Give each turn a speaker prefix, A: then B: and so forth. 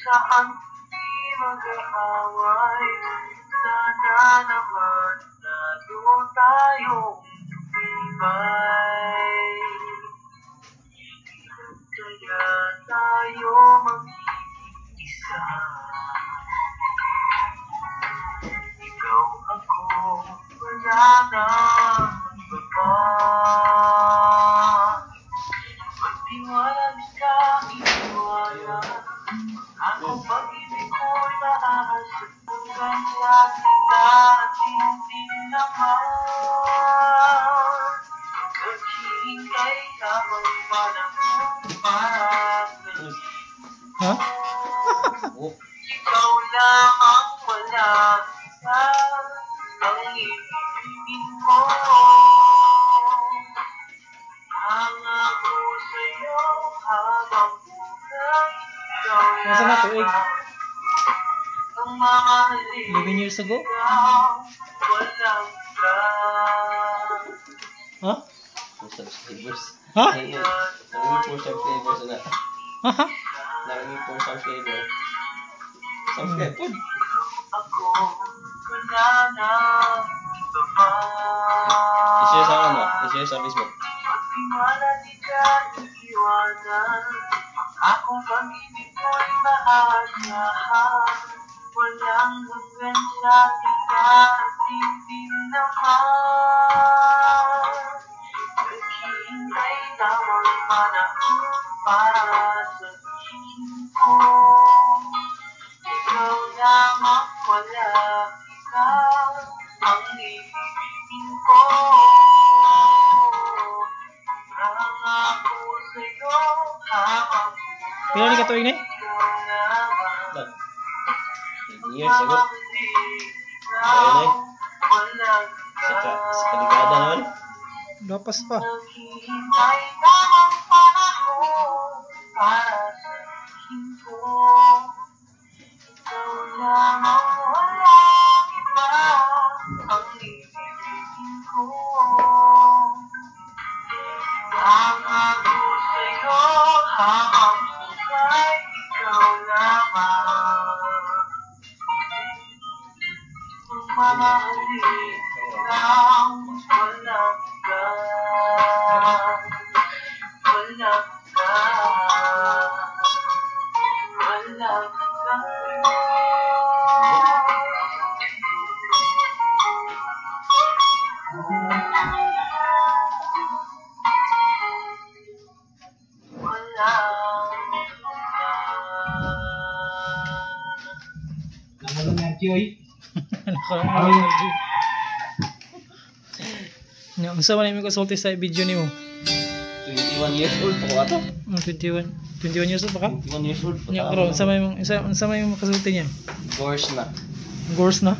A: saan di mag-aaway. Sana naman lalo tayong tumibay. Kaya tayo mag-iisa. Ikaw ako, wala nang iba. Magtiwala din ka, iniwala. Ako pag-ibig ko'y maahas. Hanggang lahat kita at hindi naman. Naghihintay habang panahon para sa'yo.
B: Ha?
A: Ikaw lang ang walang iba, ang ibigin ko. Hangako sa'yo habang buhay. Ikaw
B: Nasa na tuig?
A: ang mamahalin.
B: 11 years ago?
A: Walang ka.
B: Ha?
C: 4 subscribers.
B: Ha?
C: Ayun. Naging 4 subscribers na.
B: Ha? Ha?
C: Naging 4 subscribers. Subscribe po.
A: Ako, wala na iba pa.
C: I-share sa ano? I-share sa Facebook.
A: Pagtiwala di ka iiwanan. Ako pag-ibig ko'y maagyahan. Walang hanggan sa kita at hindi naman. Naghihintay tamang panahon para sa ko. Ikaw lamang wala ka, ang ibigin ko. Nangako sa'yo habang
B: Pero ni katuig ni?
A: ikaw lamang.
C: 10 years ago. Ayun ay. Sa kaligada naman.
B: Lapas pa.
A: Naghihintay tamang panahon para sa ko. Ikaw lamang walang iba, ang ibigin ko. Nangako sa'yo habang buhay, ikaw lamang. Mamahalin lang, walang ka. Walang ka. Walang ka.
D: Naman nga, Joy.
B: Unsa man imong kasulti sa video nimo?
C: 21 years old pa ko ato.
B: 21 years old pa ka?
C: 21 years old pa
B: Nya
C: ako.
B: bro, unsa man imong kasulti niya?
C: Course na.
B: Course na.